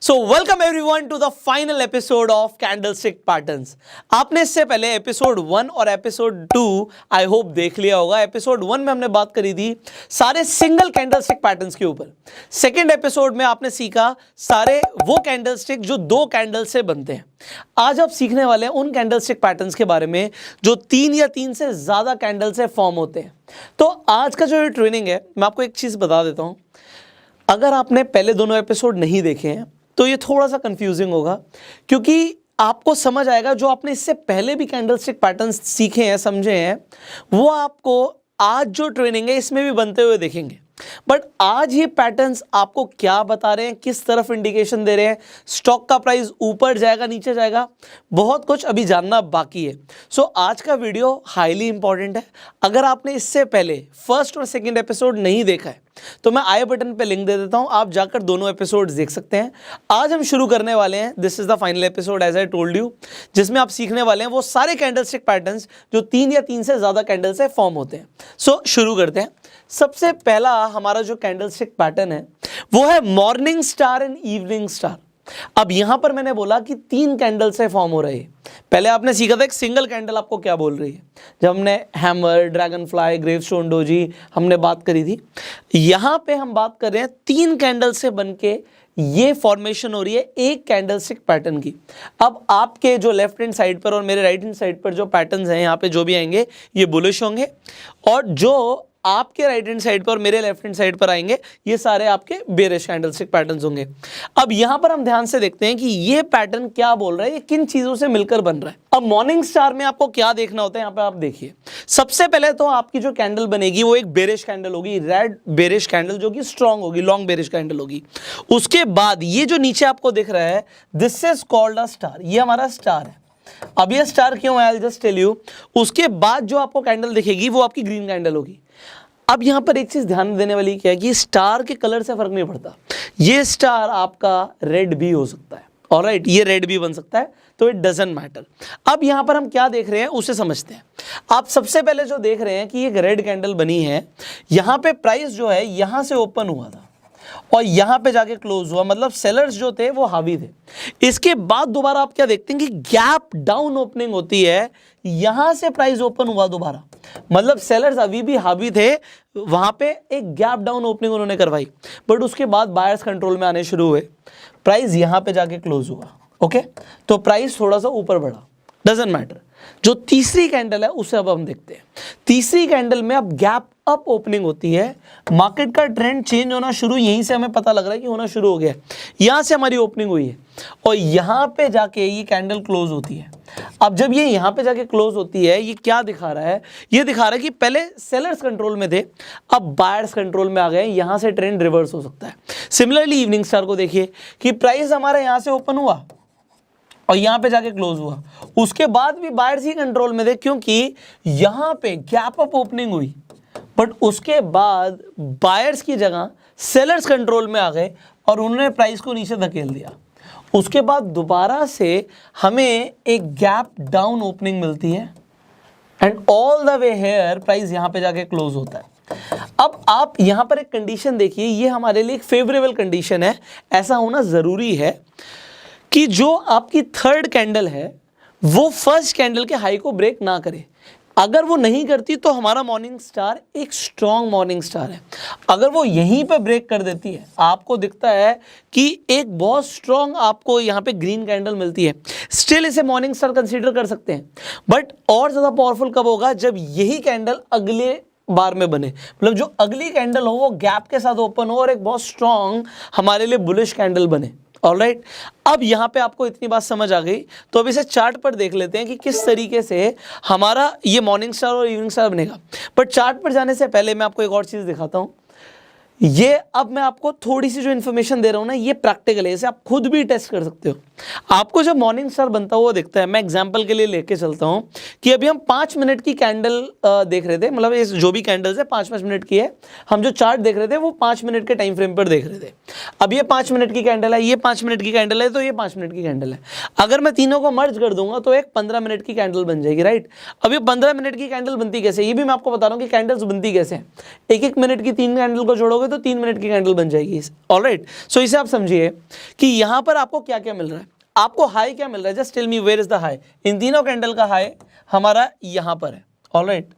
So welcome everyone to the final episode of candlestick patterns. आपने इससे पहले episode 1 और एपिसोड 2 आई होप देख लिया होगा। एपिसोड 1 में हमने बात करी थी सारे सिंगल कैंडलस्टिक पैटर्न्स के ऊपर। सेकेंड एपिसोड में आपने सीखा सारे वो कैंडलस्टिक जो दो कैंडल से बनते हैं। आज आप सीखने वाले हैं उन कैंडलस्टिक पैटर्न्स के बारे में जो 3 या 3 से ज्यादा कैंडल से फॉर्म होते हैं। तो आज का जो ये ट्रेनिंग है, मैं आपको एक चीज बता देता हूं। अगर आपने पहले दोनों एपिसोड नहीं देखे हैं तो ये थोड़ा सा कंफ्यूजिंग होगा, क्योंकि आपको समझ आएगा जो आपने इससे पहले भी कैंडलस्टिक पैटर्न्स सीखे हैं, समझे हैं, वो आपको आज जो ट्रेनिंग है इसमें भी बनते हुए देखेंगे। बट आज ये पैटर्न्स आपको क्या बता रहे हैं, किस तरफ इंडिकेशन दे रहे हैं, स्टॉक का प्राइस ऊपर जाएगा नीचे जाएगा, बहुत कुछ अभी जानना बाकी है। सो आज का वीडियो हाईली इंपॉर्टेंट है। अगर आपने इससे पहले फर्स्ट और सेकंड एपिसोड नहीं देखा है तो मैं आई बटन पे लिंक दे देता हूं, आप जाकर दोनों एपिसोड्स देख सकते हैं। आज हम शुरू करने वाले हैं, this is the final episode as I told you, जिसमें आप सीखने वाले हैं वो सारे कैंडलस्टिक पैटर्न्स जो 3 या 3 से ज्यादा कैंडल से फॉर्म होते हैं। सो शुरू करते हैं। सबसे पहला हमारा जो कैंडलस्टिक पैटर्न है वो है morning star and evening star. अब यहां पर मैंने बोला कि 3 कैंडल से फॉर्म हो रही है। पहले आपने सीखा था एक सिंगल कैंडल आपको क्या बोल रही है, जब हमने hammer, dragon fly, gravestone doji हमने बात करी थी। यहां पे हम बात कर रहे हैं 3 कैंडल से बनके ये फॉर्मेशन हो रही है एक कैंडलस्टिक पैटर्न की। अब आपके जो लेफ्ट हैंड साइड पर और मेरे राइट हैंड साइड पर जो पैटर्न्स हैं यहाँ पे जो भी आएंगे ये बुलिश होंगे, और जो आपके राइट हैंड साइड पर और मेरे लेफ्ट हैंड साइड पर आएंगे ये सारे आपके बेरिश कैंडलस्टिक पैटर्न्स होंगे। अब यहां पर हम ध्यान से देखते हैं कि ये पैटर्न क्या बोल रहा है, ये किन चीजों से मिलकर बन रहा है। अब मॉर्निंग स्टार में आपको क्या देखना होता है, यहां पे आप देखिए। सबसे पहले तो आपकी जो कैंडल बनेगी वो एक बेरिश कैंडल होगी, रेड बेरिश कैंडल जो कि स्ट्रांग होगी, लॉन्ग बेरिश कैंडल होगी। उसके बाद ये जो नीचे आपको दिख रहा है this is called a star, ये हमारा स्टार है। अब ये स्टार क्यों है, I will just tell you. उसके बाद जो आपको कैंडल दिखेगी वो आपकी ग्रीन कैंडल होगी। अब यहां पर एक चीज ध्यान देने वाली क्या है कि स्टार के कलर से फर्क नहीं पड़ता। ये स्टार आपका रेड भी हो सकता है, ऑलराइट, ये रेड भी बन सकता है, तो इट डजंट मैटर। अब यहां पर हम क्या देख रहे हैं उसे समझते हैं। आप सबसे पहले जो देख रहे हैं कि एक रेड कैंडल बनी है, यहां पे प्राइस जो है यहां से ओपन हुआ था और यहां पे जाके क्लोज हुआ, मतलब सेलर्स जो थे वो हावी थे। इसके बाद दोबारा आप क्या देखते हैं कि गैप डाउन ओपनिंग होती है, यहां से प्राइस ओपन हुआ दोबारा, मतलब सेलर्स अभी भी हावी थे, वहां पे एक गैप डाउन ओपनिंग उन्होंने करवाई, बट उसके बाद बायर्स कंट्रोल में आने शुरू हुए, प्राइस यहां पे जाके क्लोज हुआ। ओके, तो प्राइस थोड़ा सा ऊपर बढ़ा, डजंट मैटर। जो तीसरी कैंडल है उसे अब हम देखते हैं। तीसरी कैंडल में अब गैप अप ओपनिंग होती है, मार्केट का ट्रेंड चेंज होना शुरू यहीं से हमें पता लग रहा है कि होना शुरू हो गया। यहां से हमारी ओपनिंग हुई है और यहां पे जाके ये कैंडल क्लोज होती है। अब जब ये यहां पे जाके क्लोज होती है, ये क्या दिखा रहा है, ये दिखा रहा है कि पहले सेलर्स कंट्रोल में थे, अब बायर्स कंट्रोल में आ गए, यहां से ट्रेंड रिवर्स हो सकता है। सिमिलरली इवनिंग स्टार को देखिए कि प्राइस हमारा यहां से ओपन हुआ और यहां पे जाके क्लोज हुआ, उसके बाद भी बायर्स ही कंट्रोल में थे क्योंकि यहां पे गैप अप ओपनिंग हुई, बट उसके बाद बायर्स की जगह सेलर्स कंट्रोल में आ गए और उन्होंने प्राइस को नीचे धकेल दिया। उसके बाद दोबारा से हमें एक गैप डाउन ओपनिंग मिलती है and all the way here price यहां पे जाके क्लोज होता है। अब आप यहां पर एक कंडीशन देखिए, ये हमारे लिए एक फेवरेबल कंडीशन है, ऐसा होना जरूरी है कि जो आपकी थर्ड कैंडल है वो फर्स्ट कैंडल के हाई को ब्रेक ना करे। अगर वो नहीं करती तो हमारा मॉर्निंग स्टार एक स्ट्रॉन्ग मॉर्निंग स्टार है। अगर वो यहीं पे ब्रेक कर देती है, आपको दिखता है कि एक बहुत स्ट्रॉन्ग आपको यहाँ पे ग्रीन कैंडल मिलती है, स्टिल इसे मॉर्निंग स्टार कंसीडर कर सकते हैं। बट और ज़्यादा पावरफुल कब होगा, जब यही कैंडल अगले बार में बने, मतलब जो अगली कैंडल हो वो गैप के साथ ओपन हो और एक बहुत स्ट्रॉन्ग हमारे लिए बुलिश कैंडल बने। ऑलराइट, अब यहां पे आपको इतनी बात समझ आ गई, तो अब इसे चार्ट पर देख लेते हैं कि किस तरीके से हमारा ये मॉर्निंग स्टार और इवनिंग स्टार बनेगा। बट चार्ट पर जाने से पहले मैं आपको एक और चीज दिखाता हूं। ये अब मैं आपको थोड़ी सी जो इन्फॉर्मेशन दे रहा हूं ना, ये प्रैक्टिकल है, इसे आप खुद भी टेस्ट कर सकते हो। आपको जब मॉर्निंग स्टार बनता हुआ दिखता है, मैं एग्जांपल के लिए लेके चलता हूं कि अभी हम 5 मिनट की कैंडल देख रहे थे, मतलब इस जो भी कैंडल्स है 5-5 मिनट की है, हम जो चार्ट देख रहे थे वो 5 मिनट के टाइम फ्रेम पर देख रहे थे। अब ये 5 मिनट की कैंडल है, ये 5 मिनट की कैंडल है, तो ये 5 मिनट की कैंडल है। अगर मैं तीनों को मर्ज कर दूंगा तो एक 15 मिनट की कैंडल बन जाएगी, राइट। अब ये 15 मिनट की कैंडल बनती कैसे, ये भी मैं आपको बता रहा हूँ कि कैंडल्स बनती कैसे हैं। 1-1 मिनट की 3 कैंडल को जोड़ोगे तो 3 मिनट की कैंडल बन जाएगी। ऑलराइट, सो इसे आप समझिए कि यहाँ पर आपको क्या क्या मिल रहा है। आपको हाई क्या मिल रहा है, just tell me where is the high. इन तीनों कैंडल का हाई हमारा यहाँ पर है। ऑलराइट,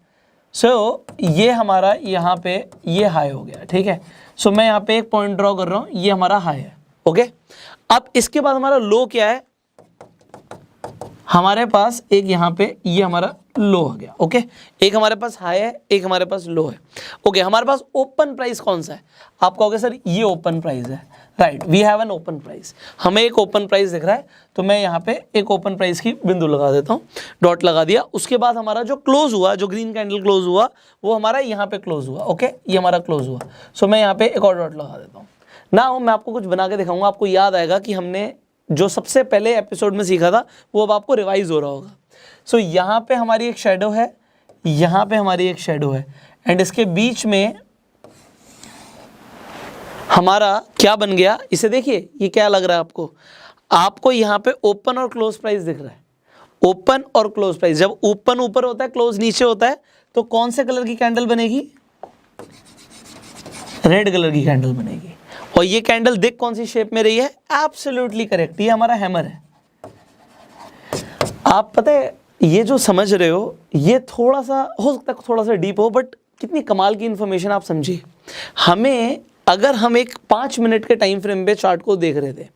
सो ये हमारा यहाँ पे ये हाई हो गया, ठीक है। सो मैं यहाँ पे एक पॉइंट ड्रॉ कर रहा हूँ, ये हमारा हाई है। ओके, अब इसके बाद हमारा लो क्या है, हमारे पास एक यहाँ पे ये हमारा लो आ गया। ओके, एक हमारे पास हाई है, एक हमारे पास लो है। ओके, हमारे पास ओपन प्राइस कौन सा है, आप कहोगे सर ये ओपन प्राइस है। Right, we have an open price, हमें एक ओपन प्राइस दिख रहा है, तो मैं यहाँ पे एक ओपन प्राइस की बिंदु लगा देता हूँ, डॉट लगा दिया। उसके बाद हमारा जो क्लोज हुआ, जो ग्रीन कैंडल क्लोज हुआ, वो हमारा यहाँ पे क्लोज हुआ। ओके, ये हमारा क्लोज हुआ। सो मैं यहाँ पे एक और डॉट लगा देता हूँ ना। मैं आपको कुछ बना के दिखाऊंगा, आपको याद आएगा कि हमने जो सबसे पहले एपिसोड में सीखा था वो अब आपको रिवाइज हो रहा होगा। सो यहाँ पे हमारी एक शेडो है, यहाँ पे हमारी एक शेडो है, एंड इसके बीच में हमारा क्या बन गया, इसे देखिए, ये क्या लग रहा है आपको, आपको यहाँ पे ओपन और क्लोज प्राइस दिख रहा है। ओपन और क्लोज प्राइस, जब ओपन ऊपर होता है क्लोज नीचे होता है, तो कौन से कलर की कैंडल बनेगी, रेड कलर की कैंडल बनेगी। और ये कैंडल देख कौन सी शेप में रही है, एब्सोल्युटली करेक्ट, ये हमारा हैमर है। आप पता है ये जो समझ रहे हो, ये थोड़ा सा हो सकता है थोड़ा सा डीप हो, बट कितनी कमाल की इंफॉर्मेशन आप समझिए। हमें अगर हम एक 5 मिनट के टाइम फ्रेम पे चार्ट को देख रहे थे,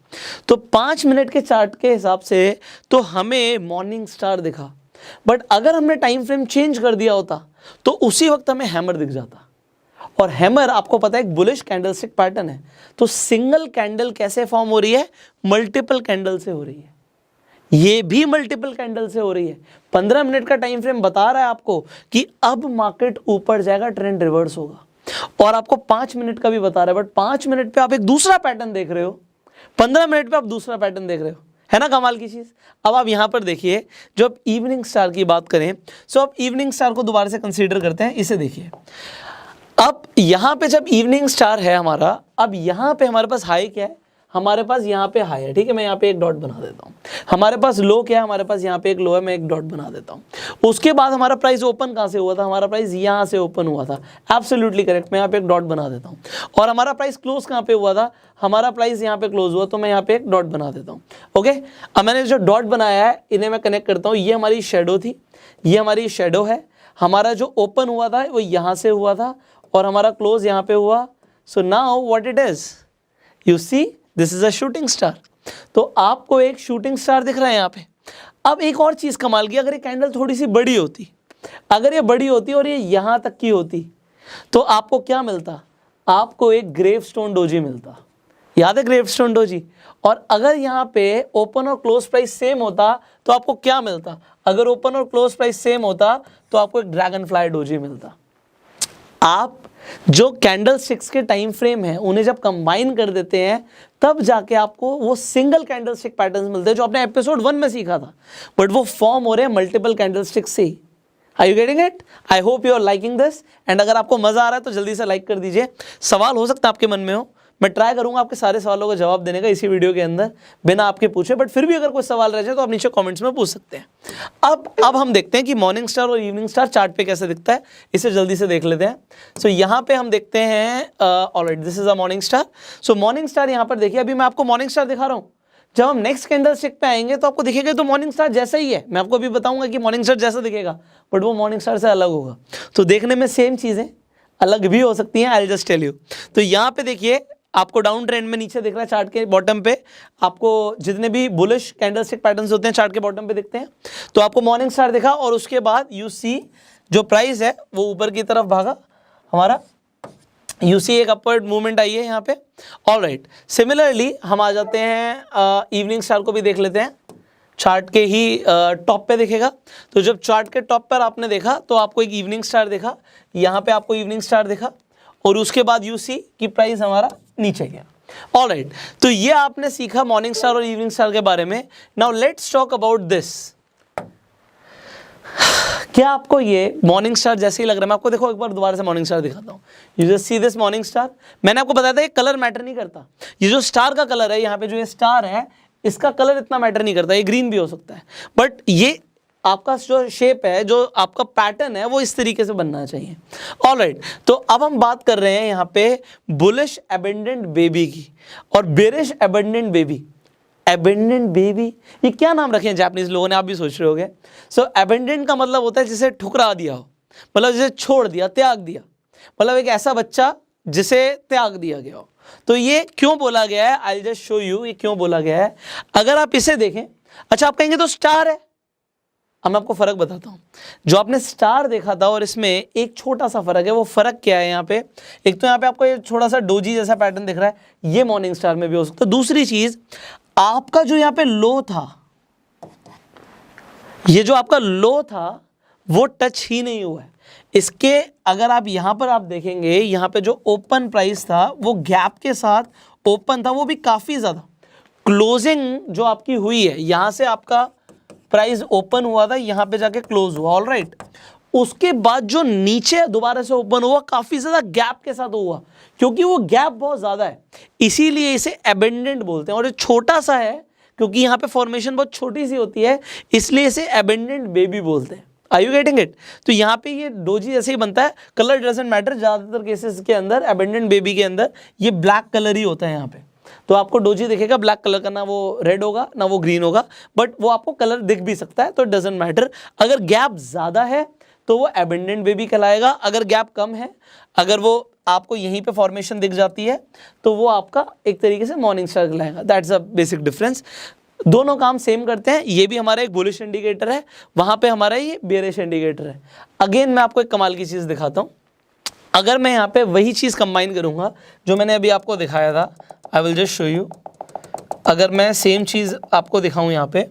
तो 5 मिनट के चार्ट के हिसाब से तो हमें मॉर्निंग स्टार दिखा, बट अगर हमने टाइम फ्रेम चेंज कर दिया होता तो उसी वक्त हमें हैमर दिख जाता। और हैमर आपको पता है एक बुलिश कैंडलस्टिक पैटर्न है। तो सिंगल कैंडल कैसे फॉर्म हो रही है, मल्टीपल कैंडल से हो रही है, ये भी मल्टीपल कैंडल से हो रही है। 15 मिनट का टाइम फ्रेम बता रहा है आपको कि अब मार्केट ऊपर जाएगा, ट्रेंड रिवर्स होगा। और आपको 5 मिनट का भी बता रहा है, बट 5 मिनट पे आप एक दूसरा पैटर्न देख रहे हो, 15 मिनट पे आप दूसरा पैटर्न देख रहे हो, है ना कमाल की चीज। अब आप यहां पर देखिए, जो आप इवनिंग स्टार की बात करें, सो आप इवनिंग स्टार को दोबारा से कंसीडर करते हैं। इसे देखिए, अब यहां पे जब इवनिंग स्टार है हमारा, अब यहां पे हमारे पास हाई क्या है, हमारे पास यहाँ पे हाई है, ठीक है, मैं यहाँ पे एक डॉट बना देता हूँ। हमारे पास लो क्या है, हमारे पास यहाँ पे एक लो है, मैं एक डॉट बना देता हूँ। उसके बाद हमारा प्राइस ओपन कहाँ से हुआ था, हमारा प्राइस यहाँ से ओपन हुआ था, एब्सोल्युटली करेक्ट, मैं यहाँ पे एक डॉट बना देता हूँ। और हमारा प्राइस क्लोज कहाँ पे हुआ था, हमारा प्राइस यहाँ पे क्लोज हुआ, तो मैं यहाँ पे एक डॉट बना देता हूँ। ओके, अब मैंने जो डॉट बनाया है इन्हें मैं कनेक्ट करता हूँ। ये हमारी शेडो थी, ये हमारी शेडो है, हमारा जो ओपन हुआ था वो यहाँ से हुआ था, और हमारा क्लोज यहाँ पे हुआ। So now what it is, you see this is a shooting star. तो आपको एक शूटिंग स्टार दिख रहा है यहाँ पे। अब एक और चीज कमाल की, अगर ये कैंडल थोड़ी सी बड़ी होती, अगर ये बड़ी होती और ये यहां तक की होती, तो आपको क्या मिलता, आपको एक ग्रेवस्टोन डोजी मिलता। याद है ग्रेवस्टोन डोजी। और अगर यहाँ पे ओपन और क्लोज प्राइस सेम होता तो आपको क्या मिलता, अगर ओपन और क्लोज प्राइस सेम होता तो आपको एक ड्रैगन फ्लाई डोजी मिलता। आप जो कैंडल स्टिक्स के टाइम फ्रेम है उन्हें जब कंबाइन कर देते हैं, तब जाके आपको वो सिंगल कैंडल स्टिक पैटर्न्स मिलते हैं जो आपने एपिसोड 1 में सीखा था, बट वो फॉर्म हो रहे हैं मल्टीपल कैंडल स्टिक से ही। Are you getting it? I hope you are liking this. And अगर आपको मजा आ रहा है तो जल्दी से लाइक कर दीजिए। सवाल हो सकता है आपके मन में हो, मैं ट्राई करूंगा आपके सारे सवालों का जवाब देने का इसी वीडियो के अंदर बिना आपके पूछे, बट फिर भी अगर कोई सवाल रह जाए तो आप नीचे कमेंट्स में पूछ सकते हैं। अब हम देखते हैं कि मॉर्निंग स्टार और इवनिंग स्टार चार्ट पे कैसे दिखता है, इसे जल्दी से देख लेते हैं। सो यहाँ पे हम देखते हैं, alright, this is a morning star. So morning star यहाँ पर देखिए, अभी मैं आपको मॉर्निंग स्टार दिखा रहा हूँ। जब हम नेक्स्ट कैंडल स्टिक पे आएंगे तो आपको दिखेगा तो मॉर्निंग स्टार जैसा ही है। मैं आपको अभी बताऊंगा कि मॉर्निंग स्टार जैसा दिखेगा, बट वो मॉर्निंग स्टार से अलग होगा। तो देखने में सेम चीजें अलग भी हो सकती हैं, I will just tell you. तो यहाँ पे देखिए, आपको डाउन ट्रेंड में नीचे दिख रहा है चार्ट के बॉटम पे, आपको जितने भी बुलिश कैंडलस्टिक पैटर्न्स होते हैं चार्ट के बॉटम पे दिखते हैं। तो आपको मॉर्निंग स्टार दिखा और उसके बाद यू सी जो प्राइस है वो ऊपर की तरफ भागा हमारा, यू सी एक अपवर्ड मूवमेंट आई है यहाँ पे। ऑलराइट, सिमिलरली हम आ जाते हैं इवनिंग स्टार को भी देख लेते हैं। चार्ट के ही टॉप पे दिखेगा। तो जब चार्ट के टॉप पर आपने देखा तो आपको एक इवनिंग स्टार दिखा, यहाँ पे आपको इवनिंग स्टार दिखा, और उसके बाद यू सी कि प्राइस हमारा नीचे गया। ऑलराइट, तो ये आपने सीखा मॉर्निंग स्टार और इवनिंग स्टार के बारे में। Now let's talk about this. क्या आपको ये मॉर्निंग स्टार जैसे ही लग रहा है? मैं आपको देखो एक बार दोबारा से मॉर्निंग स्टार दिखाता हूँ। You just see this morning star. मैंने आपको बताया था ये कलर मैटर नहीं करता, ये जो स्टार का कलर है यहाँ पे जो ये स्टार है इसका कलर इतना मैटर नहीं करता, ये ग्रीन भी हो सकता है, बट ये आपका जो शेप है, जो आपका पैटर्न है, वो इस तरीके से बनना चाहिए। ऑलराइट, तो अब हम बात कर रहे हैं यहाँ पे बुलिश अबेंडेंट बेबी की और bearish abandoned baby. Abandoned baby, ये क्या नाम रखे हैं जापानीज लोगों ने, आप भी सोच रहे होगे। सो अबेंडेंट का मतलब होता है जिसे ठुकरा दिया हो, मतलब जिसे छोड़ दिया, त्याग दिया, मतलब एक ऐसा बच्चा जिसे त्याग दिया गया हो। तो ये क्यों बोला गया है, आई जस्ट शो यू ये क्यों बोला गया है। अगर आप इसे देखें, अच्छा आप कहेंगे तो स्टार है, अब मैं आपको फर्क बताता हूं। जो आपने स्टार देखा था और इसमें एक छोटा सा फर्क है। वो फर्क क्या है यहाँ पे, एक तो यहाँ पे आपको ये थोड़ा सा डोजी जैसा पैटर्न दिख रहा है, ये मॉर्निंग स्टार में भी हो सकता है। दूसरी चीज, आपका जो यहाँ पे लो था, ये जो आपका लो था वो टच ही नहीं हुआ है इसके। अगर आप यहां पर आप देखेंगे, यहां पे जो ओपन प्राइस था वो गैप के साथ ओपन था, वो भी काफी ज्यादा। क्लोजिंग जो आपकी हुई है, यहां से आपका प्राइस ओपन हुआ था, यहां पे जाके क्लोज हुआ, ऑलराइट। उसके बाद जो नीचे दोबारा से ओपन हुआ, काफी ज्यादा गैप के साथ हुआ, क्योंकि वो गैप बहुत ज्यादा है, इसीलिए इसे एबेंडेंट बोलते हैं। और ये छोटा सा है क्योंकि यहाँ पे फॉर्मेशन बहुत छोटी सी होती है, इसलिए इसे एबेंडेंट बेबी बोलते हैं। Are you getting it? तो यहाँ पे ये डोजी जैसे ही बनता है, कलर डजंट मैटर। ज्यादातर केसेस के अंदर एबेंडेंट बेबी के अंदर ये ब्लैक कलर ही होता है यहाँ पे। तो आपको डोजी दिखेगा ब्लैक कलर का, ना वो रेड होगा ना वो ग्रीन होगा, बट वो आपको कलर दिख भी सकता है, तो डजंट मैटर। अगर गैप ज्यादा है तो वो एबेंडेंट बेबी कहलाएगा, अगर गैप कम है, अगर वो आपको यहीं पे फॉर्मेशन दिख जाती है, तो वो आपका एक तरीके से मॉर्निंग स्टार कहलाएगा। That's a basic difference. दोनों काम सेम करते हैं। ये भी हमारा एक बुलिश इंडिकेटर है, वहां पे हमारा ये बेरिश इंडिकेटर है। अगेन मैं आपको एक कमाल की चीज दिखाता हूं। अगर मैं यहाँ पे वही चीज कंबाइन करूंगा जो मैंने अभी आपको दिखाया था, आई विल जस्ट शो यू। अगर मैं सेम चीज आपको दिखाऊं यहाँ पे,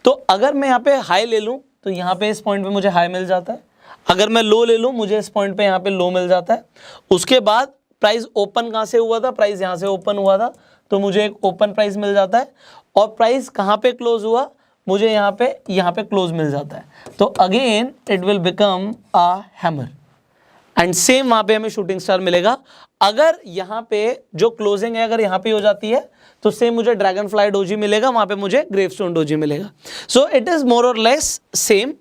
तो अगर मैं यहाँ पे हाई ले लूं तो यहाँ पे इस पॉइंट पे मुझे हाई मिल जाता है। अगर मैं लो ले लूं, मुझे इस पॉइंट पे यहाँ पे लो मिल जाता है। उसके बाद प्राइस ओपन कहाँ से हुआ था, प्राइस यहाँ से ओपन हुआ था, तो मुझे एक ओपन प्राइस मिल जाता है। और प्राइस कहाँ पे क्लोज हुआ, मुझे यहाँ पे क्लोज मिल जाता है। तो again it will become a hammer and same वहाँ पे हमें शूटिंग स्टार मिलेगा। अगर यहाँ पे जो क्लोजिंग है अगर यहाँ पे हो जाती है, तो सेम मुझे ड्रैगन फ्लाई डोजी मिलेगा, वहाँ पे मुझे ग्रेवस्टोन डोजी मिलेगा। सो इट इज मोर और लेस सेम।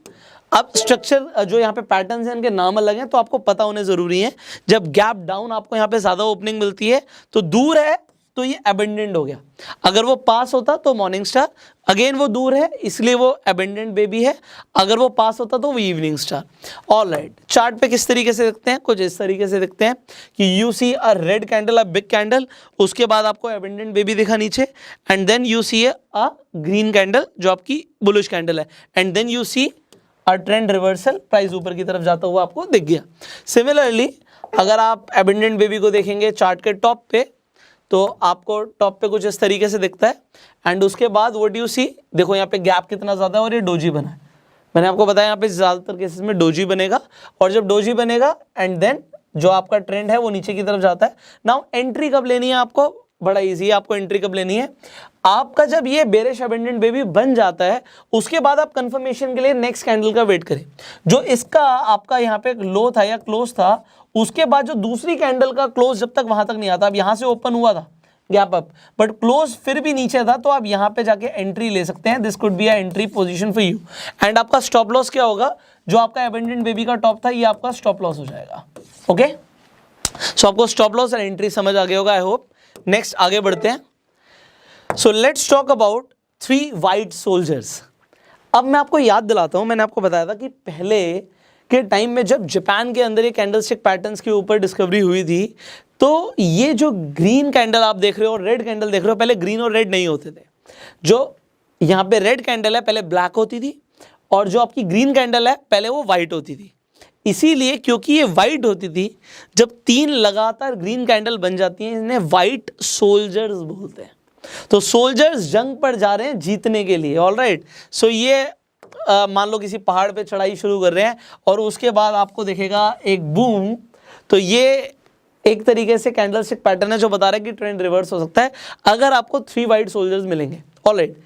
अब स्ट्रक्चर जो यहाँ पे पैटर्न्स हैं, इनके नाम अलग हैं, तो आपको पता होने जरूरी है। जब गैप डाउन आपको यहाँ पे ज्यादा ओपनिंग मिलती है, तो दूर है तो ये एबेंडेंट हो गया। अगर वो पास होता तो मॉर्निंग स्टार, अगेन वो दूर है इसलिए वो एबेंडेंट बेबी है। अगर वो पास होता तो वो इवनिंग स्टार। ऑलराइट, चार्ट पे किस तरीके से दिखते हैं, कुछ इस तरीके से दिखते हैं कि you see a red candle, a big candle, उसके बाद आपको एबेंडेंट बेबी दिखा नीचे, and then you see a green candle जो आपकी बुलिश कैंडल है, and then you see a trend reversal, price ऊपर की तरफ जाता हुआ आपको दिख गया। सिमिलरली अगर आप एबेंडेंट बेबी को देखेंगे चार्ट के टॉप पे, तो आपको टॉप पे कुछ इस तरीके से दिखता है, एंड उसके बाद व्हाट यू सी, देखो यहाँ पे गैप कितना ज्यादा है और ये डोजी बना है। मैंने आपको बताया यहाँ पे ज्यादातर केसेस में डोजी बनेगा, और जब डोजी बनेगा एंड देन जो आपका ट्रेंड है वो नीचे की तरफ जाता है। नाउ एंट्री कब लेनी है आपको, बड़ा इजी है, आपको एंट्री कब लेनी है, आपका जब ये बेरिश एबेंडेंट बेबी बन जाता है, उसके बाद आप कंफर्मेशन के लिए नेक्स्ट कैंडल का वेट करें। जो इसका आपका यहाँ पे लो था या क्लोज था, उसके बाद जो दूसरी कैंडल का क्लोज जब तक वहां तक नहीं आता, अब यहां से ओपन हुआ था गैप अप, बट क्लोज फिर भी नीचे था, तो आप यहां पे जाके एंट्री ले सकते हैं। This could be a entry position for you. And आपका स्टॉप लॉस क्या होगा, जो आपका एबेंडेंट बेबी का टॉप था, ये आपका स्टॉप लॉस हो जाएगा। ओके, सो आपको स्टॉप लॉस और एंट्री समझ आ गया होगा, आई होप। नेक्स्ट आगे बढ़ते हैं। So let's talk about 3 white soldiers. अब मैं आपको याद दिलाता हूं, मैंने आपको बताया था कि पहले के टाइम में जब जापान के अंदर ये कैंडलस्टिक पैटर्न्स के ऊपर डिस्कवरी हुई थी, तो ये जो ग्रीन कैंडल आप देख रहे हो और रेड कैंडल देख रहे हो, पहले ग्रीन और रेड नहीं होते थे। जो यहाँ पे रेड कैंडल है पहले ब्लैक होती थी, और जो आपकी ग्रीन कैंडल है पहले वो व्हाइट होती थी। इसीलिए क्योंकि ये व्हाइट होती थी, जब 3 लगातार ग्रीन कैंडल बन जाती हैं, इन्हें व्हाइट सोल्जर्स बोलते हैं। तो सोल्जर्स जंग पर जा रहे हैं जीतने के लिए, ऑलराइट। सो ये मान लो किसी पहाड़ पे चढ़ाई शुरू कर रहे हैं और उसके बाद आपको दिखेगा एक बूम, तो ये एक तरीके से कैंडलस्टिक पैटर्न है जो बता रहा है कि ट्रेंड रिवर्स हो सकता है अगर आपको 3 वाइट सोल्जर्स मिलेंगे। ऑलराइट,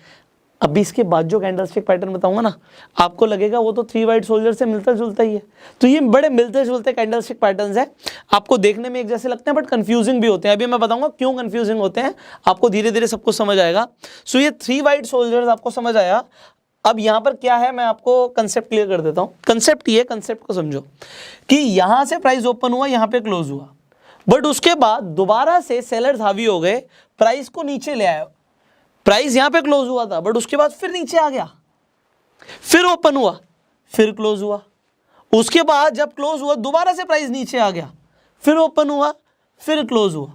अभी इसके बाद जो कैंडलस्टिक पैटर्न बताऊंगा ना, आपको लगेगा वो तो 3 वाइट सोल्जर से मिलता जुलता ही है। तो ये बड़े मिलते जुलते कैंडलस्टिक पैटर्न्स हैं, आपको देखने में एक जैसे लगते हैं बट कंफ्यूजिंग भी होते हैं। अभी मैं बताऊंगा क्यों कंफ्यूजिंग होते हैं, आपको धीरे धीरे सब कुछ समझ आएगा। सो ये 3 वाइट सोल्जर्स आपको समझ आया। अब यहां पर क्या है, मैं आपको कंसेप्ट क्लियर कर देता हूं। कंसेप्ट ये, कंसेप्ट को समझो कि यहां से प्राइस ओपन हुआ, यहां पे क्लोज हुआ, बट उसके बाद दोबारा से सेलर्स हावी हो गए, प्राइस को नीचे ले आए। प्राइस यहां पे क्लोज हुआ था, बट उसके बाद फिर नीचे आ गया, फिर ओपन हुआ, फिर क्लोज हुआ, उसके बाद जब क्लोज हुआ दोबारा से प्राइस नीचे आ गया, फिर ओपन हुआ, फिर क्लोज हुआ।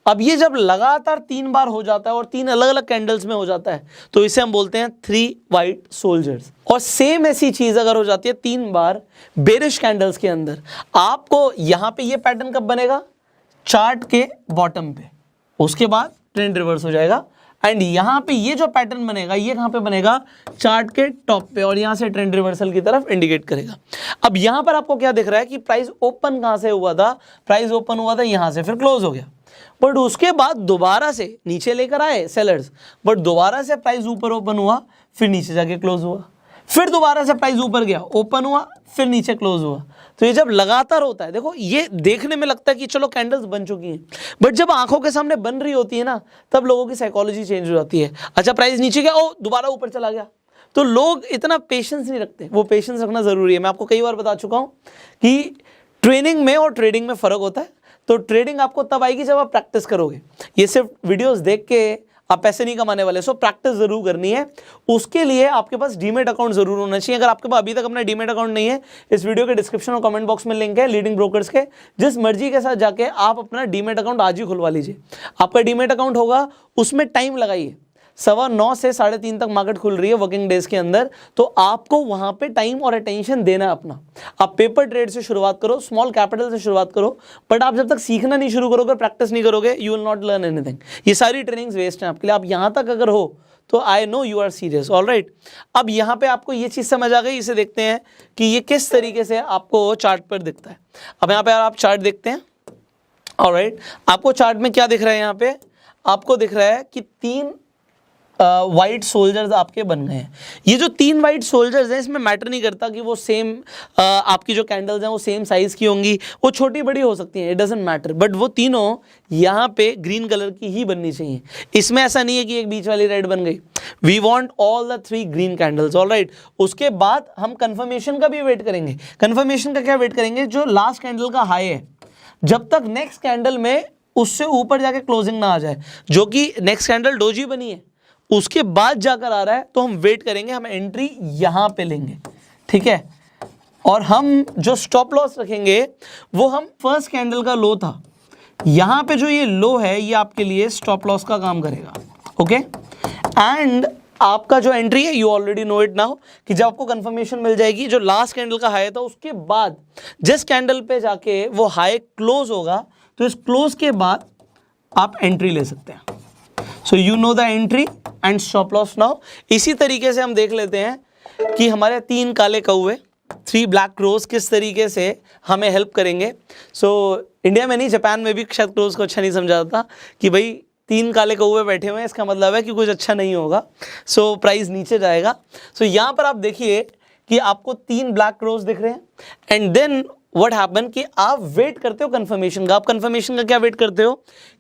अब ये जब लगातार 3 बार हो जाता है और 3 अलग अलग कैंडल्स में हो जाता है तो इसे हम बोलते हैं 3 वाइट सोल्जर्स। और सेम ऐसी चीज अगर हो जाती है 3 बार बेरिश कैंडल्स के अंदर, आपको यहां पे ये पैटर्न कब बनेगा, चार्ट के बॉटम पे, उसके बाद ट्रेंड रिवर्स हो जाएगा, एंड यहां पे ये जो पैटर्न बनेगा ये कहां पे बनेगा, चार्ट के टॉप पे, और यहां से ट्रेंड रिवर्सल की तरफ इंडिकेट करेगा। अब यहां पर आपको क्या दिख रहा है कि प्राइस ओपन कहां से हुआ था, प्राइस ओपन हुआ था यहां से, फिर क्लोज हो गया, बट उसके बाद दोबारा से नीचे लेकर आए सेलर्स, बट दोबारा से प्राइस ऊपर ओपन हुआ, फिर नीचे जाके क्लोज हुआ, फिर दोबारा से प्राइस ऊपर गया, ओपन हुआ, फिर नीचे क्लोज हुआ। तो ये जब लगातार होता है, देखो ये देखने में लगता है कि चलो कैंडल्स बन चुकी हैं, बट जब आंखों के सामने बन रही होती है ना, तब लोगों की साइकोलॉजी चेंज हो जाती है। अच्छा प्राइस नीचे गया, ओ दोबारा ऊपर चला गया, तो लोग इतना पेशेंस नहीं रखते। वो पेशेंस रखना जरूरी है। मैं आपको कई बार बता चुका हूं कि ट्रेनिंग में और ट्रेडिंग में फर्क होता है। तो ट्रेडिंग आपको तब आएगी जब आप प्रैक्टिस करोगे। ये सिर्फ वीडियोस देख के आप पैसे नहीं कमाने वाले, सो प्रैक्टिस जरूर करनी है। उसके लिए आपके पास डीमेट अकाउंट जरूर होना चाहिए। अगर आपके पास अभी तक अपना डीमेट अकाउंट नहीं है, इस वीडियो के डिस्क्रिप्शन और कमेंट बॉक्स में लिंक है लीडिंग ब्रोकर्स के, जिस मर्जी के साथ जाके आप अपना डीमेट अकाउंट आज ही खुलवा लीजिए। आपका डीमेट अकाउंट होगा, उसमें टाइम लगाइए, 9:15 से 3:30 तक मार्केट खुल रही है वर्किंग डेज के अंदर, तो आपको वहां पे टाइम और अटेंशन देना है अपना। आप पेपर ट्रेड से शुरुआत करो, स्मॉल कैपिटल से शुरुआत करो, बट आप जब तक सीखना नहीं शुरू करोगे, प्रैक्टिस नहीं करोगे, you will not learn anything. ये सारी ट्रेनिंग्स वेस्ट हैं आपके लिए। आप यहां तक अगर हो तो I know you are serious, alright. अब यहां पे आपको ये चीज समझ आ गई। इसे देखते हैं कि ये किस तरीके से आपको चार्ट पर दिखता है। अब यहां पे आप चार्ट देखते हैं, ऑलराइट। आपको चार्ट में क्या दिख रहा है, यहाँ पे आपको दिख रहा है कि 3 वाइट सोल्जर्स आपके बन गए हैं। ये जो 3 वाइट सोल्जर्स हैं, इसमें मैटर नहीं करता कि वो सेम आपकी जो कैंडल्स हैं वो सेम साइज की होंगी, वो छोटी बड़ी हो सकती हैं, इट डजंट मैटर, बट वो तीनों यहाँ पे ग्रीन कलर की ही बननी चाहिए। इसमें ऐसा नहीं है कि एक बीच वाली रेड बन गई। We want all the 3 green candles, alright. उसके बाद हम कंफर्मेशन का भी वेट करेंगे। कंफर्मेशन का क्या वेट करेंगे, जो लास्ट कैंडल का हाई है, जब तक नेक्स्ट कैंडल में उससे ऊपर जाके क्लोजिंग ना आ जाए, जो कि नेक्स्ट कैंडल डोजी बनी है उसके बाद जाकर आ रहा है, तो हम वेट करेंगे, हम एंट्री यहां पे लेंगे, ठीक है। और हम जो स्टॉप लॉस रखेंगे वो हम फर्स्ट कैंडल का लो था, यहां पे जो ये लो है ये आपके लिए स्टॉप लॉस का काम करेगा, ओके। एंड आपका जो एंट्री है, you already know it now, कि जब आपको कंफर्मेशन मिल जाएगी जो लास्ट कैंडल का हाई था, उसके बाद जिस कैंडल पे जाके वो हाई क्लोज होगा, तो इस क्लोज के बाद आप एंट्री ले सकते हैं। So you know the entry and stop loss now. इसी तरीके से हम देख लेते हैं कि हमारे 3 काले कौवे, 3 ब्लैक क्रोज किस तरीके से हमें हेल्प करेंगे। सो इंडिया में नहीं, जापान में भी शायद क्रोज को अच्छा नहीं समझा था कि भाई 3 काले कौवे बैठे हुए हैं, इसका मतलब है कि कुछ अच्छा नहीं होगा, सो प्राइस नीचे जाएगा। सो यहाँ पर आप देखिए कि आपको 3 ब्लैक क्रोज दिख रहे हैं, एंड देन व्हाट हैपन कि आप वेट करते हो कंफर्मेशन का। आप कंफर्मेशन का क्या वेट करते हो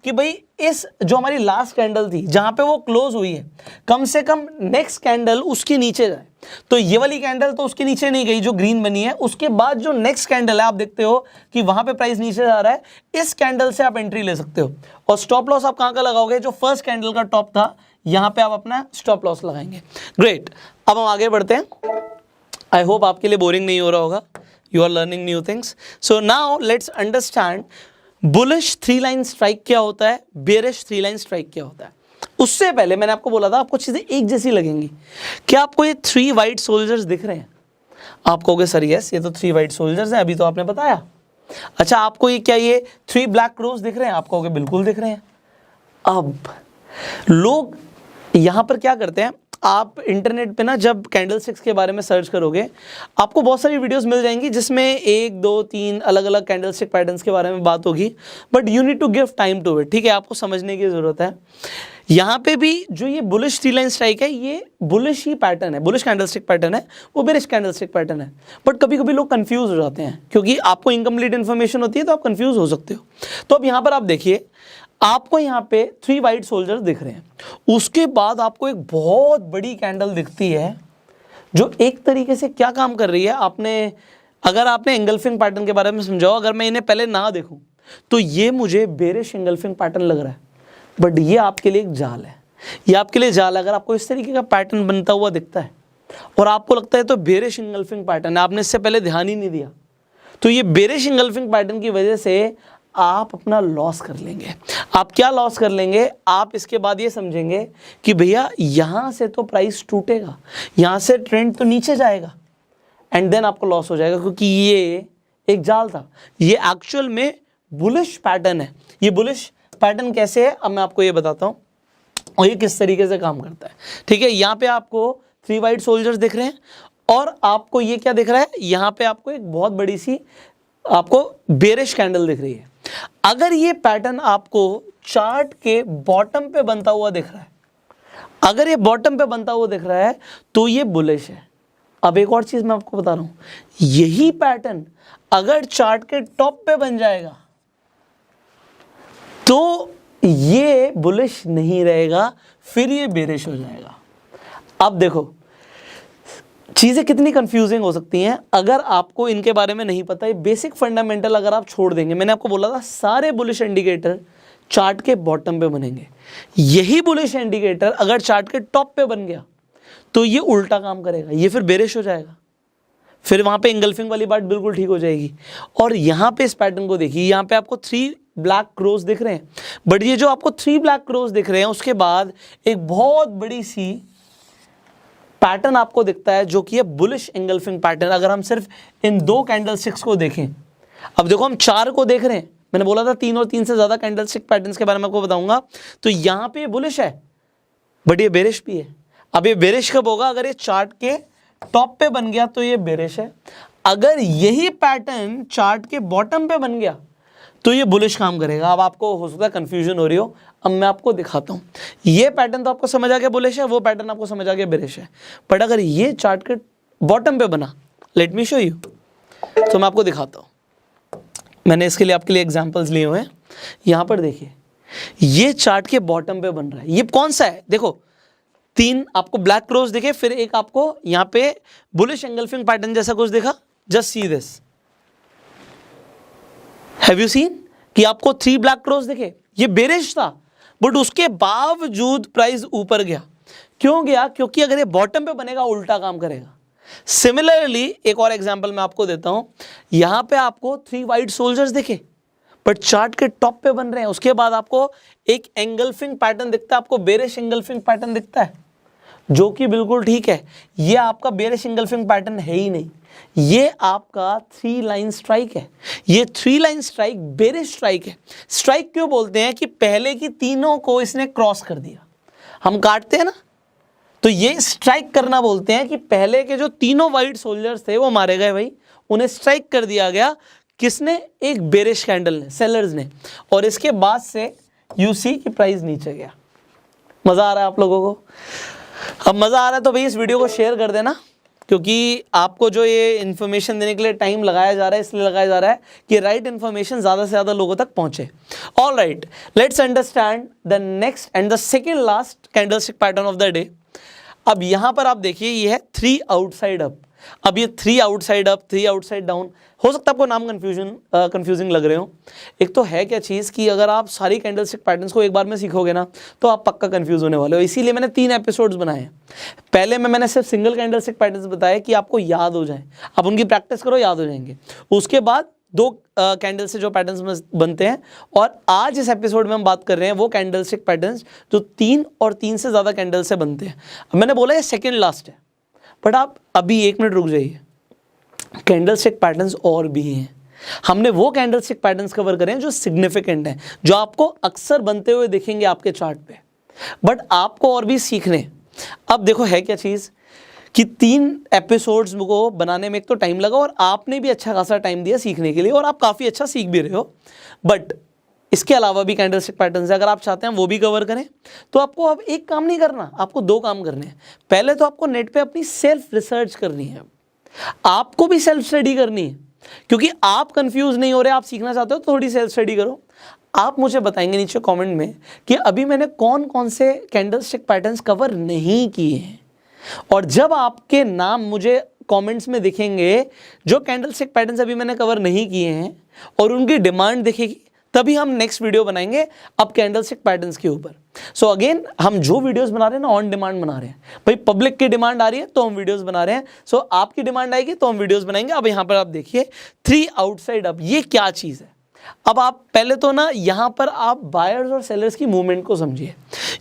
कि भाई इस जो हमारी लास्ट कैंडल थी जहां पे वो क्लोज हुई है, कम से कम नेक्स्ट कैंडल उसके नीचे जाए। तो ये वाली कैंडल तो उसके नीचे नहीं गई जो ग्रीन बनी है, उसके बाद जो नेक्स्ट कैंडल है आप देखते हो कि वहां पे प्राइस नीचे जा रहा है, इस कैंडल से आप एंट्री ले सकते हो। और स्टॉप लॉस आप कहां का लगाओगे, जो फर्स्ट कैंडल का टॉप था, यहां पे आप अपना स्टॉप लॉस लगाएंगे। ग्रेट, अब हम आगे बढ़ते हैं। आई होप आपके लिए बोरिंग नहीं हो रहा होगा, you are learning new things. So now let's understand bullish 3 line strike क्या होता है, bearish 3 line strike क्या होता है। उससे पहले मैंने आपको बोला था आपको चीजें एक जैसी लगेंगी। क्या आपको ये 3 white soldiers दिख रहे हैं? आप कहोगे सर यस, ये तो 3 white soldiers हैं, अभी तो आपने बताया। अच्छा, आपको ये क्या ये 3 black crows दिख रहे हैं? आप कहोगे बिल्कुल दिख रहे हैं। अब लोग यहां पर क्या करते हैं, आप इंटरनेट पे ना जब कैंडलस्टिक्स के बारे में सर्च करोगे, आपको बहुत सारी वीडियोस मिल जाएंगी जिसमें 1, 2, 3 अलग अलग कैंडलस्टिक पैटर्न्स के बारे में बात होगी, but you need to give time to it, ठीक है। आपको समझने की जरूरत है। यहाँ पे भी जो ये बुलिश 3 लाइन स्ट्राइक है, ये बुलिश ही पैटर्न है, बुलिश कैंडलस्टिक पैटर्न है, वो बेरिश कैंडलस्टिक पैटर्न है। बट कभी कभी लोग कंफ्यूज हो जाते हैं, क्योंकि आपको इनकम्प्लीट इन्फॉर्मेशन होती है तो आप कंफ्यूज हो सकते हो। तो अब यहाँ पर आप देखिए, आपको यहाँ पे 3 वाइट सोल्जर्स दिख रहे हैं, उसके बाद आपको एक बहुत बड़ी कैंडल दिखती है जो एक तरीके से क्या काम कर रही है, अगर आपने एंगल्फिंग पैटर्न के बारे में समझाओ, अगर मैं इन्हें पहले ना देखूं तो ये मुझे बेरिश एंगल्फिंग पैटर्न लग रहा है, बट ये आपके लिए एक जाल है, ये आपके लिए जाल है। अगर आपको इस तरीके का पैटर्न बनता हुआ दिखता है और आपको लगता है तो बेरिश एंगल्फिंग पैटर्न है, आपने इससे पहले ध्यान ही नहीं दिया, तो ये बेरिश एंगल्फिंग पैटर्न की वजह से आप अपना लॉस कर लेंगे। आप क्या लॉस कर लेंगे, आप इसके बाद ये समझेंगे कि भैया यहां से तो प्राइस टूटेगा, यहां से ट्रेंड तो नीचे जाएगा, एंड देन आपको लॉस हो जाएगा, क्योंकि ये एक जाल था। ये एक्चुअल में बुलिश पैटर्न है। ये बुलिश पैटर्न कैसे है, अब मैं आपको ये बताता हूं और ये किस तरीके से काम करता है। ठीक है, यहाँ पे आपको 3 वाइट सोल्जर्स दिख रहे हैं और आपको ये क्या दिख रहा है, यहाँ पे आपको एक बहुत बड़ी सी आपको बेरिश कैंडल दिख रही है। अगर ये पैटर्न आपको चार्ट के बॉटम पे बनता हुआ दिख रहा है, अगर ये बॉटम पे बनता हुआ दिख रहा है तो ये बुलिश है। अब एक और चीज मैं आपको बता रहा हूं, यही पैटर्न अगर चार्ट के टॉप पे बन जाएगा तो ये बुलिश नहीं रहेगा, फिर ये बेरिश हो जाएगा। अब देखो चीजें कितनी कंफ्यूजिंग हो सकती हैं अगर आपको इनके बारे में नहीं पता है। बेसिक फंडामेंटल अगर आप छोड़ देंगे, मैंने आपको बोला था सारे बुलिश इंडिकेटर चार्ट के बॉटम पे बनेंगे, यही बुलिश इंडिकेटर अगर चार्ट के टॉप पे बन गया तो ये उल्टा काम करेगा, ये फिर बेरिश हो जाएगा, फिर वहां पे एंगल्फिंग वाली बात बिल्कुल ठीक हो जाएगी। और यहां पे इस पैटर्न को देखिए, यहां पे आपको 3 ब्लैक क्रोस दिख रहे हैं, बट ये जो आपको 3 ब्लैक क्रोस दिख रहे हैं उसके बाद एक बहुत बड़ी सी पैटर्न आपको दिखता है जो कि है बुलिश एंगल्फिंग पैटर्न। अगर हम सिर्फ इन 2 कैंडलस्टिक्स को देखें, अब देखो हम 4 को देख रहे हैं, मैंने बोला था 3 और 3 से ज्यादा कैंडलस्टिक पैटर्न्स के बारे में आपको बताऊंगा, तो यहां पे बुलिश है बट ये बेरिश भी है। अब ये बेरिश कब होगा, अगर ये चार्ट के टॉप पे बन गया तो ये बेरिश है, अगर यही पैटर्न चार्ट के बॉटम पे बन गया तो ये बुलिश काम करेगा। अब आपको हो सकता है कंफ्यूजन हो रही हो, अब मैं आपको दिखाता हूं। ये पैटर्न तो आपको समझ आ गया बुलिश है, वो पैटर्न आपको समझ आ गया बेरिश है, बट अगर ये चार्ट के बॉटम पे बना, लेट मी शो यू, तो मैं आपको दिखाता हूं। मैंने इसके लिए आपके लिए एग्जांपल्स लिए हुए हैं। यहां पर देखिए, ये चार्ट के बॉटम पे बन रहा है, ये कौन सा है, देखो 3 आपको ब्लैक क्रोस दिखे, फिर एक आपको यहां पे बुलिश एंगल्फिंग पैटर्न जैसा कुछ दिखा। Just see this, have you seen कि आपको 3 ब्लैक क्रोस दिखे, ये बेरिश था बट उसके बावजूद प्राइस ऊपर गया। क्यों गया, क्योंकि अगर ये बॉटम पे बनेगा उल्टा काम करेगा। सिमिलरली एक और एग्जांपल मैं आपको देता हूं, यहां पे आपको 3 वाइट सोल्जर्स दिखे बट चार्ट के टॉप पे बन रहे हैं, उसके बाद आपको एक एंगल्फिंग पैटर्न दिखता है, आपको बेरिश एंगल्फिंग पैटर्न दिखता है, जो कि बिल्कुल ठीक है। ये आपका बेरिश एंगल्फिंग पैटर्न है ही नहीं, ये आपका 3 लाइन स्ट्राइक है। ये 3 लाइन स्ट्राइक बेरिश स्ट्राइक है। स्ट्राइक क्यों बोलते हैं कि पहले की तीनों को इसने क्रॉस कर दिया। हम काटते हैं ना, तो ये स्ट्राइक करना बोलते हैं कि पहले के जो तीनों वाइट सोल्जर्स थे वो मारे गए भाई, उन्हें स्ट्राइक कर दिया गया। किसने, एक बेरिश कैंडल ने, सेलर्स ने, और इसके बाद से यू सी की प्राइस नीचे गया। मजा आ रहा है आप लोगों को? अब मजा आ रहा है तो भाई इस वीडियो को शेयर कर देना, क्योंकि आपको जो ये इन्फॉर्मेशन देने के लिए टाइम लगाया जा रहा है, इसलिए लगाया जा रहा है कि राइट इन्फॉर्मेशन ज़्यादा से ज़्यादा लोगों तक पहुंचे। All right, let's understand the next and the second last candlestick pattern of the day. अब यहाँ पर आप देखिए, ये है 3 आउटसाइड अप। अब ये 3 आउटसाइड अप, 3 आउटसाइड डाउन, हो सकता है आपको नाम कंफ्यूजिंग लग रहे हो। एक तो है क्या चीज़ कि अगर आप सारी कैंडलस्टिक पैटर्न्स को एक बार में सीखोगे ना तो आप पक्का कंफ्यूज होने वाले हो। इसीलिए मैंने 3 एपिसोड्स बनाए हैं। पहले में मैंने सिर्फ सिंगल कैंडलस्टिक पैटर्न्स बताए कि आपको याद हो जाए, आप उनकी प्रैक्टिस करो, याद हो जाएंगे। उसके बाद 2 कैंडल से जो पैटर्न्स बनते हैं, और आज इस एपिसोड में हम बात कर रहे हैं वो कैंडलस्टिक पैटर्न्स जो 3 और 3 से ज़्यादा कैंडल से बनते हैं। मैंने बोला ये सेकेंड लास्ट है, बट आप अभी 1 मिनट रुक जाइए, कैंडलस्टिक पैटर्न्स और भी हैं। हमने वो कैंडलस्टिक पैटर्न्स कवर करें जो सिग्निफिकेंट हैं, जो आपको अक्सर बनते हुए दिखेंगे आपके चार्ट पे, बट आपको और भी सीखने। अब देखो है क्या चीज़ कि 3 एपिसोड्स को बनाने में एक तो टाइम लगा, और आपने भी अच्छा खासा टाइम दिया सीखने के लिए, और आप काफ़ी अच्छा सीख भी रहे हो। बट इसके अलावा भी कैंडलस्टिक पैटर्न्स है, अगर आप चाहते हैं वो भी कवर करें तो आपको अब एक काम नहीं करना, आपको 2 काम करने हैं। पहले तो आपको नेट पे अपनी सेल्फ रिसर्च करनी है, आपको भी सेल्फ स्टडी करनी है, क्योंकि आप कंफ्यूज नहीं हो रहे, आप सीखना चाहते हो तो थोड़ी सेल्फ स्टडी करो। आप मुझे बताएंगे नीचे कमेंट में कि अभी मैंने कौन कौन से कैंडलस्टिक पैटर्न्स कवर नहीं किए हैं। और जब आपके नाम मुझे कमेंट्स में दिखेंगे जो कैंडलस्टिक पैटर्न्स अभी मैंने कवर नहीं किए हैं और उनकी डिमांड दिखेगी, तभी हम नेक्स्ट वीडियो बनाएंगे अब कैंडलस्टिक पैटर्न्स के ऊपर। सो अगेन हम जो वीडियोस बना रहे हैं ना ऑन डिमांड बना रहे हैं। भाई पब्लिक की डिमांड आ रही है तो हम वीडियोस बना रहे हैं, सो आपकी डिमांड आएगी तो हम वीडियोस बनाएंगे। अब यहाँ पर आप देखिए 3 आउटसाइड अप, ये क्या चीज़ है। अब आप पहले तो ना यहाँ पर आप बायर्स और सेलर्स की मूवमेंट को समझिए।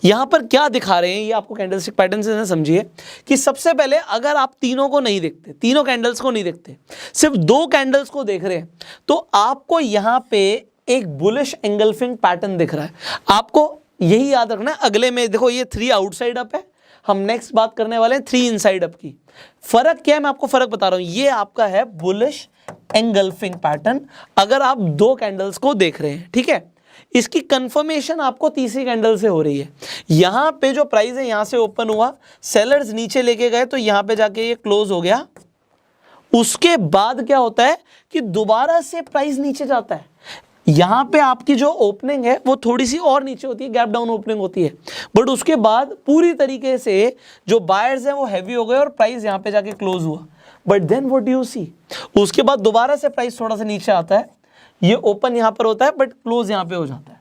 यहाँ पर क्या दिखा रहे हैं ये आपको कैंडलस्टिक पैटर्न से समझिए कि सबसे पहले अगर आप तीनों को नहीं देखते, तीनों कैंडल्स को नहीं देखते, सिर्फ 2 कैंडल्स को देख रहे हैं, तो आपको यहाँ पे एक बुलिश एंगल्फिंग पैटर्न दिख रहा है। आपको यही याद रखना है। अगले में देखो ये 3 आउटसाइड अप है, हम नेक्स्ट बात करने वाले हैं 3 इनसाइड अप की। फर्क क्या है मैं आपको फर्क बता रहा हूं। ये आपका है बुलिश एंगल्फिंग पैटर्न अगर आप 2 कैंडल्स को देख रहे हैं, ठीक है। इसकी कंफर्मेशन आपको तीसरी कैंडल से हो रही है। यहां पे जो प्राइस है यहां से ओपन हुआ, सेलर्स नीचे लेके गए तो यहां पे जाके ये क्लोज हो गया। उसके बाद क्या होता है कि दोबारा से प्राइस नीचे जाता है। यहां पे आपकी जो ओपनिंग है वो थोड़ी सी और नीचे होती है, गैप डाउन ओपनिंग होती है, बट उसके बाद पूरी तरीके से जो बायर्स हैं वो हैवी हो गए और प्राइस यहां पे जाके क्लोज हुआ। But then what do you see, उसके बाद दोबारा से प्राइस थोड़ा सा नीचे आता है, ये ओपन यहां पर होता है बट क्लोज यहां पे हो जाता है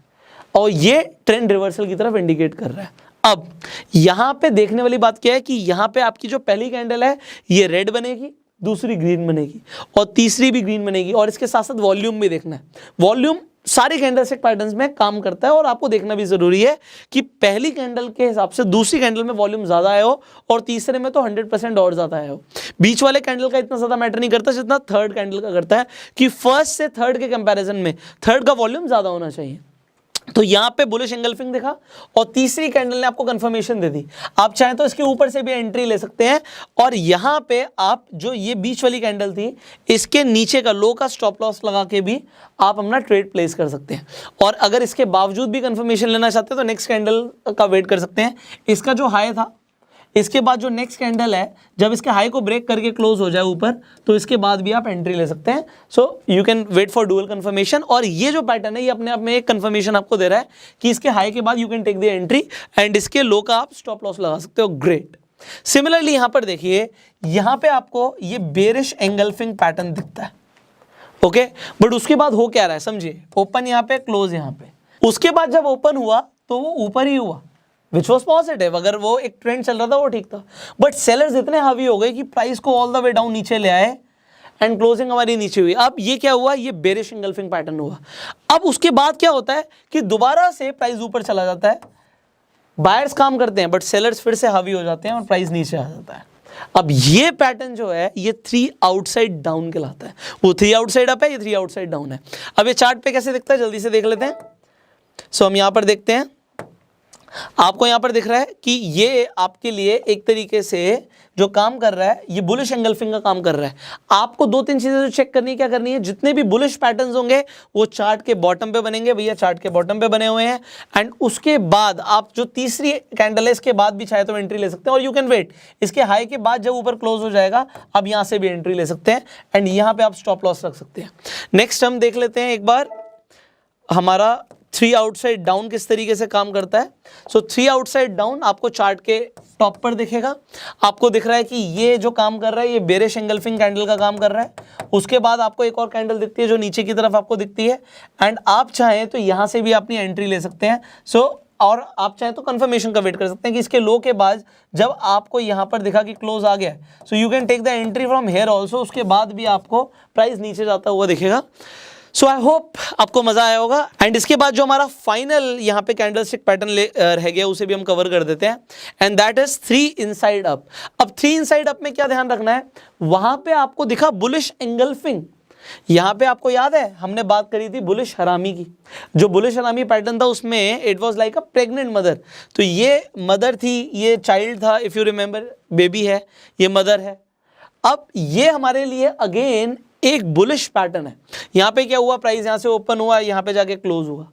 और ये ट्रेंड रिवर्सल की तरफ इंडिकेट कर रहा है। अब यहां पे देखने वाली बात क्या है कि यहां पे आपकी जो पहली कैंडल है ये रेड बनेगी, दूसरी ग्रीन बनेगी और तीसरी भी ग्रीन बनेगी। और इसके साथ साथ वॉल्यूम भी देखना है। वॉल्यूम सारे कैंडलस्टिक पैटर्न्स में काम करता है और आपको देखना भी जरूरी है कि पहली कैंडल के हिसाब से दूसरी कैंडल में वॉल्यूम ज्यादा आया हो और तीसरे में तो 100% और ज्यादा आया हो। बीच वाले कैंडल का इतना ज्यादा मैटर नहीं करता जितना थर्ड कैंडल का करता है कि फर्स्ट से थर्ड के कंपैरिजन में थर्ड का वॉल्यूम ज्यादा होना चाहिए। तो यहां पे बुलिश एंगल्फिंग दिखा और तीसरी कैंडल ने आपको कंफर्मेशन दे दी। आप चाहें तो इसके ऊपर से भी एंट्री ले सकते हैं और यहां पे आप जो ये बीच वाली कैंडल थी इसके नीचे का लो का स्टॉप लॉस लगा के भी आप अपना ट्रेड प्लेस कर सकते हैं। और अगर इसके बावजूद भी कंफर्मेशन लेना चाहते हैं तो नेक्स्ट कैंडल का वेट कर सकते हैं। इसका जो हाई था, इसके बाद जो नेक्स्ट कैंडल है जब इसके हाई को ब्रेक करके क्लोज हो जाए ऊपर, तो इसके बाद भी आप एंट्री ले सकते हैं। So you can wait for dual confirmation. और ये जो पैटर्न है ये अपने आप में एक कंफर्मेशन आपको दे रहा है कि इसके हाई के बाद you can take the entry and इसके लो का आप स्टॉप लॉस लगा सकते हो। ग्रेट। सिमिलरली यहां पर देखिए, यहां पे आपको ये बेरिश एंगल्फिंग पैटर्न दिखता है, ओके। बट उसके बाद हो क्या रहा है समझिए, ओपन यहां पे, क्लोज यहां पे। उसके बाद जब ओपन हुआ तो वो ऊपर ही हुआ, विच वॉज पॉजिटिव। अगर वो एक ट्रेंड चल रहा था वो ठीक था, बट सेलर्स इतने हावी हो गए कि प्राइस को ऑल द वे डाउन नीचे ले आए एंड क्लोजिंग हमारी नीचे हुई। अब ये क्या हुआ, ये बेरिश एंगल्फिंग पैटर्न हुआ। अब उसके बाद क्या होता है कि दोबारा से प्राइस ऊपर चला जाता है, बायर्स काम करते हैं बट सेलर्स फिर से हावी हो जाते हैं और प्राइस नीचे आ जाता है। अब ये पैटर्न जो है ये 3 आउटसाइड डाउन कहलाता है। वो 3 आउटसाइड अप है, ये 3 आउटसाइड डाउन है। अब ये चार्ट पे कैसे दिखता है जल्दी से देख लेते हैं। सो हम यहां पर देखते हैं, आपको यहां पर दिख रहा है कि ये आपके लिए एक तरीके से जो काम कर रहा है ये बुलिश एंगल्फिंग का काम कर रहा है। आपको 2-3 चीजें जो चेक करनी है, क्या करनी है, जितने भी बुलिश पैटर्न्स होंगे वो चार्ट के बॉटम पे बनेंगे। भैया चार्ट के बॉटम पे बने हुए हैं एंड उसके बाद आप जो तीसरी कैंडल है इसके बाद भी चाहे तो एंट्री ले सकते हैं और यू कैन वेट। इसके हाई के बाद जब ऊपर क्लोज हो जाएगा अब यहां से भी एंट्री ले सकते हैं एंड यहां पर आप स्टॉप लॉस रख सकते हैं। नेक्स्ट हम देख लेते हैं एक बार हमारा 3 आउटसाइड डाउन किस तरीके से काम करता है। सो 3 आउटसाइड डाउन आपको चार्ट के टॉप पर दिखेगा। आपको दिख रहा है कि ये जो काम कर रहा है ये बेरिश एंगल्फिंग कैंडल का काम कर रहा है। उसके बाद आपको एक और कैंडल दिखती है जो नीचे की तरफ आपको दिखती है एंड आप चाहें तो यहां से भी अपनी एंट्री ले सकते हैं। और आप चाहें तो कंफर्मेशन का वेट कर सकते हैं कि इसके लो के बाद जब आपको यहां पर दिखा कि क्लोज आ गया, so you can take the entry from here also. उसके बाद भी आपको प्राइस नीचे जाता हुआ दिखेगा। सो आई होप आपको मजा आया होगा एंड इसके बाद जो हमारा फाइनल यहाँ पे कैंडलस्टिक पैटर्न रह गया उसे भी हम कवर कर देते हैं and that is 3 inside up. अब 3 इनसाइड अप में क्या ध्यान रखना है, वहां पे आपको दिखा बुलिश एंगल्फिंग। यहां पे आपको याद है हमने बात करी थी बुलिश हरामी की। जो बुलिश हरामी पैटर्न था उसमें it was like a pregnant mother. तो ये मदर थी, ये चाइल्ड था, इफ यू रिमेंबर बेबी है, ये मदर है। अब ये हमारे लिए अगेन एक बुलिश पैटर्न है। यहां पे क्या हुआ, प्राइस यहां से ओपन हुआ, यहां पे जाके क्लोज हुआ,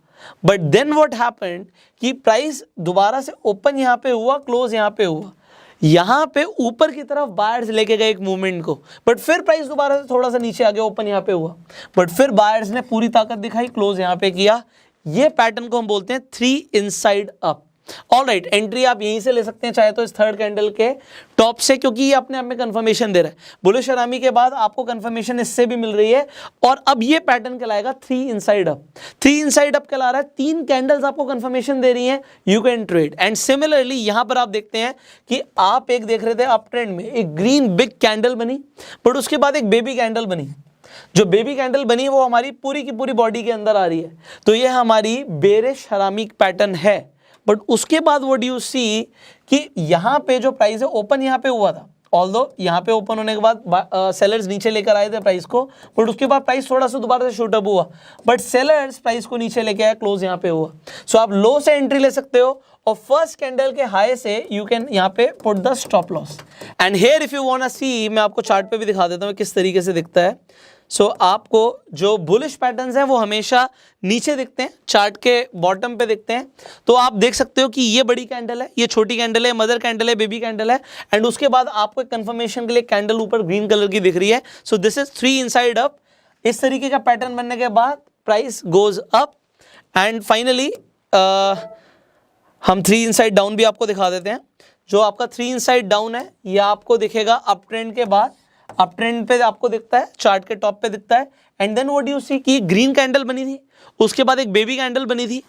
बट देन व्हाट हैपेंड कि प्राइस दोबारा से ओपन यहां पे हुआ, क्लोज यहां पे हुआ। यहां पे ऊपर की तरफ बायर्स लेके गए एक मूवमेंट को, बट फिर प्राइस दोबारा से थोड़ा सा नीचे आ गया, ओपन यहां पे हुआ, बट फिर बायर्स ने पूरी ताकत दिखाई, क्लोज यहां पे किया। ये पैटर्न को हम बोलते हैं 3 इनसाइड अप। ऑलराइट, एंट्री आप यहीं से ले सकते हैं चाहे तो इस थर्ड कैंडल के टॉप से, क्योंकि ये अपने आप में कंफर्मेशन दे रहा है। बुलिश हरामी के बाद आपको कंफर्मेशन इससे भी मिल रही है, और अब ये पैटर्न कहलाएगा 3 इनसाइड अप। 3 इनसाइड अप कहला रहा है, 3 कैंडल्स आपको कंफर्मेशन दे रही हैं, you can trade. And similarly यहां पर आप देखते हैं कि आप एक देख रहे थे अप ट्रेंड में एक ग्रीन बिग कैंडल बनी, बट उसके बाद एक बेबी कैंडल बनी। जो बेबी कैंडल बनी वो हमारी पूरी की पूरी बॉडी के अंदर आ रही है, तो ये हमारी बेरिश हरामी पैटर्न है। बट उसके बाद व्हाट डू यू सी कि यहाँ पे जो प्राइस है ओपन यहाँ पे हुआ था, ऑल्दो यहाँ पे ओपन होने के बाद सेलर्स नीचे लेकर आए थे प्राइस को, बट उसके बाद प्राइस थोड़ा सा दोबारा से शूट अप हुआ, बट सेलर्स प्राइस को नीचे लेके आए, क्लोज यहाँ पे हुआ। सो आप लो से एंट्री ले सकते हो, और फर्स्ट कैंडल के हाई से यू कैन यहाँ पे put the stop loss. And here if you want to see, मैं आपको चार्ट पे भी दिखा देता हूँ किस तरीके से दिखता है। सो आपको जो बुलिश पैटर्न्स हैं वो हमेशा नीचे दिखते हैं, चार्ट के बॉटम पे दिखते हैं। तो आप देख सकते हो कि ये बड़ी कैंडल है, ये छोटी कैंडल है, मदर कैंडल है, बेबी कैंडल है, एंड उसके बाद आपको कंफर्मेशन के लिए कैंडल ऊपर ग्रीन कलर की दिख रही है। So this is 3 inside up. इस तरीके का पैटर्न बनने के बाद price goes up, and finally हम 3 इनसाइड डाउन भी आपको दिखा देते हैं। जो आपका 3 इनसाइड डाउन है ये आपको दिखेगा अप ट्रेंड के बाद, अप ट्रेंड पे आपको दिखता है, चार्ट के टॉप पे दिखता है। And then what you see कि ग्रीन कैंडल बनी थी, उसके बाद एक बेबी कैंडल बनी थी,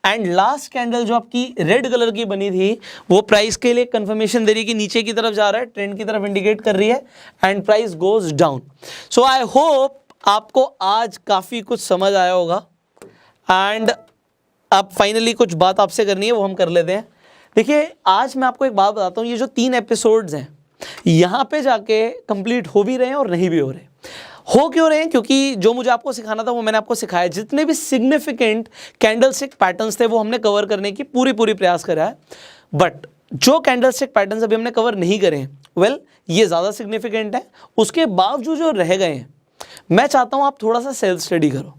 एंड लास्ट कैंडल जो आपकी रेड कलर की बनी थी वो प्राइस के लिए कंफर्मेशन दे रही है कि नीचे की तरफ जा रहा है, ट्रेंड की तरफ इंडिकेट कर रही है, and price goes down. So I hope आपको आज काफ़ी कुछ समझ आया होगा, एंड अब फाइनली कुछ बात आपसे करनी है वो हम कर लेते हैं। देखिए आज मैं आपको एक बात बताता हूँ, ये जो 3 एपिसोड्स हैं यहाँ पे जाके कंप्लीट हो भी रहे हैं और नहीं भी हो रहे। हो क्यों रहे हैं? क्योंकि जो मुझे आपको सिखाना था वो मैंने आपको सिखाया। जितने भी सिग्निफिकेंट कैंडलस्टिक पैटर्न्स थे वो हमने कवर करने की पूरी प्रयास करा है, बट जो कैंडलस्टिक पैटर्न्स अभी हमने कवर नहीं करे हैं, वेल ये ज़्यादा सिग्निफिकेंट है। उसके बावजूद जो रह गए हैं, मैं चाहता हूँ आप थोड़ा सा सेल्फ स्टडी करो,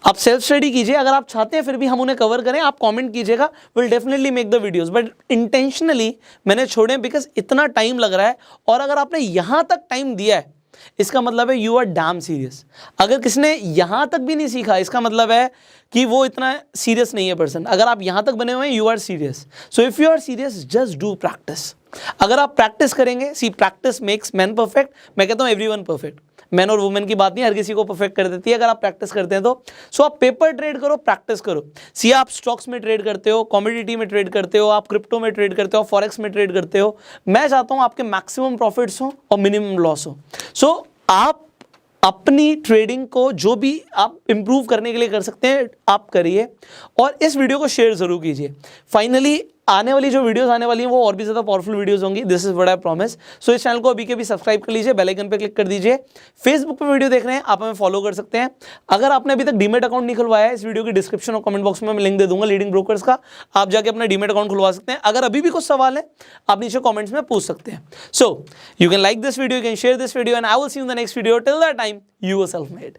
आप सेल्फ स्टडी कीजिए। अगर आप चाहते हैं फिर भी हम उन्हें कवर करें, आप कमेंट कीजिएगा, will definitely make the videos, but intentionally मैंने छोड़े बिकॉज इतना टाइम लग रहा है, और अगर आपने यहाँ तक टाइम दिया है इसका मतलब है यू आर डैम सीरियस। अगर किसने यहाँ तक भी नहीं सीखा इसका मतलब है कि वो इतना सीरियस नहीं है पर्सन। अगर आप यहाँ तक बने हुए हैं you are serious. So if you are serious just do practice. अगर आप प्रैक्टिस करेंगे, see practice makes man perfect. मैं कहता हूँ एवरीवन परफेक्ट, मैन और वुमेन की बात नहीं, हर किसी को परफेक्ट कर देती है अगर आप प्रैक्टिस करते हैं तो। सो आप पेपर ट्रेड करो, प्रैक्टिस करो। सी आप स्टॉक्स में ट्रेड करते हो, कमोडिटी में ट्रेड करते हो, आप क्रिप्टो में ट्रेड करते हो, फॉरेक्स में ट्रेड करते हो, मैं चाहता हूँ आपके मैक्सिमम प्रॉफिट्स हो और मिनिमम लॉस हो। सो आप अपनी ट्रेडिंग को जो भी आप इंप्रूव करने के लिए कर सकते हैं आप करिए, और इस वीडियो को शेयर जरूर कीजिए। फाइनली आने वाली जो वीडियोस आने वाली हैं वो और भी ज़्यादा पावरफुल वीडियोस होंगी, this is what I promise. So इस चैनल को अभी के भी सब्सक्राइब कर लीजिए, बेल आइकन पे क्लिक कर दीजिए। फेसबुक पे वीडियो देख रहे हैं आप हमें फॉलो कर सकते हैं। अगर आपने अभी तक डीमेट अकाउंट नहीं खुलवाया है, इस वीडियो की डिस्क्रिप्शन और कमेंट बॉक्स में मैं लिंक दे दूंगा लीडिंग ब्रोकर्स का, आप जाके अपना डीमेट अकाउंट खुलवा सकते हैं। अगर अभी भी कुछ सवाल है आप नीचे कॉमेंट्स में पूछ सकते हैं। So you can like this video, you can share this video, and I will see you in the next video. Till that time you are self made.